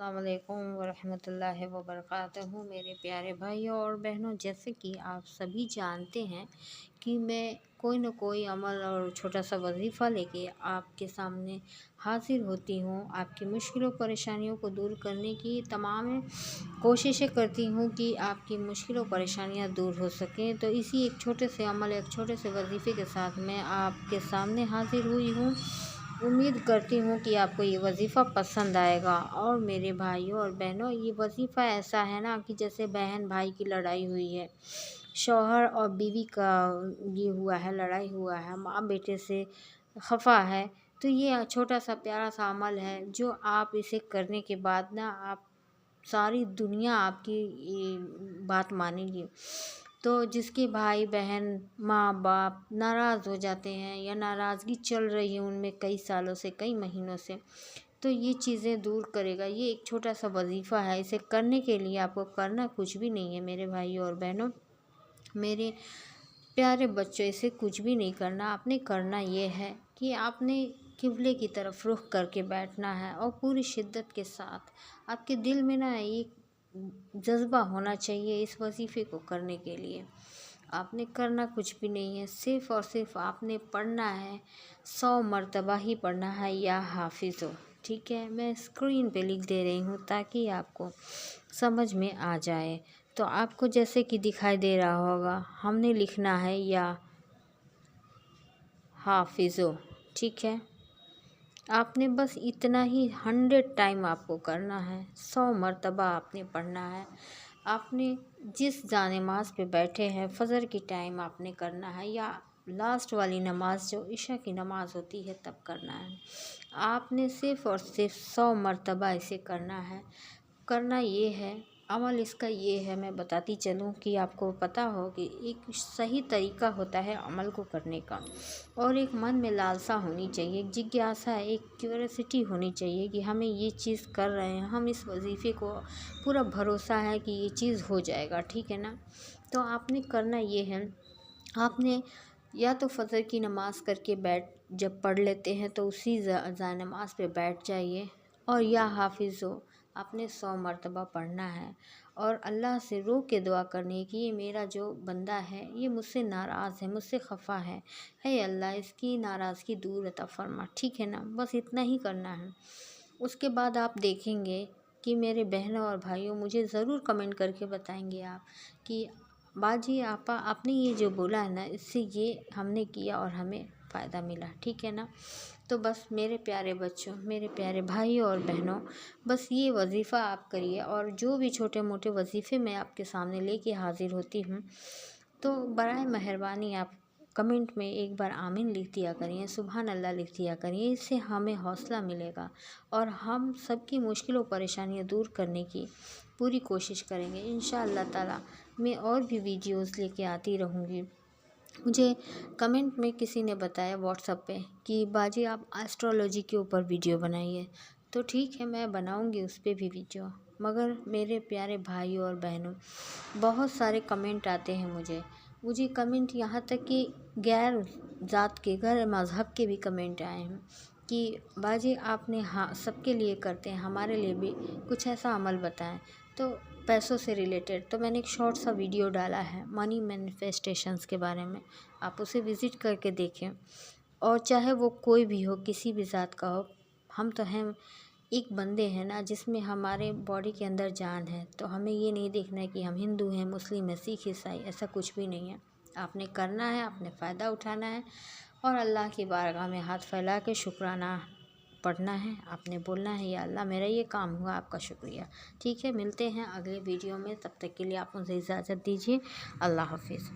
अस्सलाम वालेकुम वरहमतुल्लाहि वबरकातुहू। मेरे प्यारे भाइयों और बहनों, जैसे कि आप सभी जानते हैं कि मैं कोई न कोई अमल और छोटा सा वजीफ़ा लेके आपके सामने हाजिर होती हूँ। आपकी मुश्किलों परेशानियों को दूर करने की तमाम कोशिशें करती हूँ कि आपकी मुश्किलों परेशानियाँ दूर हो सकें। तो इसी एक छोटे से अमल, एक छोटे से वजीफ़े के साथ मैं आपके सामने हाजिर हुई हूँ। उम्मीद करती हूँ कि आपको ये वजीफ़ा पसंद आएगा। और मेरे भाइयों और बहनों, ये वजीफ़ा ऐसा है ना कि जैसे बहन भाई की लड़ाई हुई है, शौहर और बीवी का ये हुआ है, लड़ाई हुआ है, माँ बेटे से खफ़ा है, तो ये छोटा सा प्यारा सा अमल है जो आप इसे करने के बाद ना आप सारी दुनिया आपकी ये बात मानेगी। तो जिसके भाई बहन माँ बाप नाराज़ हो जाते हैं या नाराज़गी चल रही है उनमें कई सालों से, कई महीनों से, तो ये चीज़ें दूर करेगा। ये एक छोटा सा वजीफ़ा है। इसे करने के लिए आपको करना कुछ भी नहीं है मेरे भाइयों और बहनों, मेरे प्यारे बच्चों। इसे कुछ भी नहीं करना, आपने करना ये है कि आपने किबले की तरफ रुख करके बैठना है और पूरी शिद्दत के साथ आपके दिल में ना एक जज्बा होना चाहिए इस वजीफ़े को करने के लिए। आपने करना कुछ भी नहीं है, सिर्फ़ और सिर्फ आपने पढ़ना है, 100 मरतबा ही पढ़ना है, या हाफिज़ो। ठीक है, मैं स्क्रीन पे लिख दे रही हूँ ताकि आपको समझ में आ जाए। तो आपको जैसे कि दिखाई दे रहा होगा, हमने लिखना है या हाफिज़ो। ठीक है, आपने बस इतना ही 100 टाइम आपको करना है, 100 मरतबा आपने पढ़ना है। आपने जिस जानेमाज़ पे बैठे हैं फ़जर की टाइम आपने करना है, या लास्ट वाली नमाज जो इशा की नमाज़ होती है तब करना है। आपने सिर्फ़ और सिर्फ 100 मरतबा इसे करना है। करना ये है, अमल इसका ये है, मैं बताती चलूँ कि आपको पता हो कि एक सही तरीका होता है अमल को करने का। और एक मन में लालसा होनी चाहिए, एक जिज्ञासा, एक क्यूरियोसिटी होनी चाहिए कि हमें ये चीज़ कर रहे हैं, हम इस वजीफ़े को पूरा भरोसा है कि ये चीज़ हो जाएगा। ठीक है ना। तो आपने करना ये है, आपने या तो फ़जर की नमाज़ करके बैठ जब पढ़ लेते हैं तो उसी नमाज पे बैठ जाइए, और या हाफिज़ो आपने 100 मरतबा पढ़ना है और अल्लाह से रो के दुआ करनी है कि ये मेरा जो बंदा है ये मुझसे नाराज़ है, मुझसे खफ़ा है, हे अल्लाह इसकी नाराज़गी दूर अता फरमा। ठीक है ना, बस इतना ही करना है। उसके बाद आप देखेंगे कि मेरे बहनों और भाइयों, मुझे ज़रूर कमेंट करके बताएंगे आप कि बाजी आपा आपने ये जो बोला है ना, इससे ये हमने किया और हमें फ़ायदा मिला। ठीक है ना। तो बस मेरे प्यारे बच्चों, मेरे प्यारे भाइयों और बहनों, बस ये वजीफ़ा आप करिए। और जो भी छोटे मोटे वजीफ़े मैं आपके सामने लेके हाज़िर होती हूँ, तो बराए मेहरबानी आप कमेंट में एक बार आमीन लिख दिया करिए, सुबहान अल्लाह लिख दिया करिए। इससे हमें हौसला मिलेगा और हम सबकी मुश्किलों परेशानियाँ दूर करने की पूरी कोशिश करेंगे। इंशाअल्लाह ताला मैं और भी वीडियोज़ लेके आती रहूँगी। मुझे कमेंट में किसी ने बताया व्हाट्सएप पे कि बाजी आप एस्ट्रोलॉजी के ऊपर वीडियो बनाइए, तो ठीक है मैं बनाऊंगी उस पर भी वीडियो। मगर मेरे प्यारे भाइयों और बहनों, बहुत सारे कमेंट आते हैं मुझे कमेंट, यहाँ तक कि गैर ज़ात के, गैर मज़हब के भी कमेंट आए हैं कि बाजी आपने हाँ सबके लिए करते हैं, हमारे लिए भी कुछ ऐसा अमल बताएं। तो पैसों से रिलेटेड तो मैंने एक शॉर्ट सा वीडियो डाला है मनी मैनिफेस्टेशंस के बारे में, आप उसे विज़िट करके देखें। और चाहे वो कोई भी हो, किसी भी ज़ात का हो, हम तो हैं एक बंदे हैं ना जिसमें हमारे बॉडी के अंदर जान है। तो हमें ये नहीं देखना है कि हम हिंदू हैं, मुस्लिम हैं, सिख, ईसाई, ऐसा कुछ भी नहीं है। आपने करना है, आपने फ़ायदा उठाना है और अल्लाह की बारगाह में हाथ फैला के शुक्राना पढ़ना है। आपने बोलना है या अल्लाह मेरा ये काम हुआ, आपका शुक्रिया। ठीक है, मिलते हैं अगले वीडियो में, तब तक के लिए आप मुझे इजाज़त दीजिए। अल्लाह हाफिज़।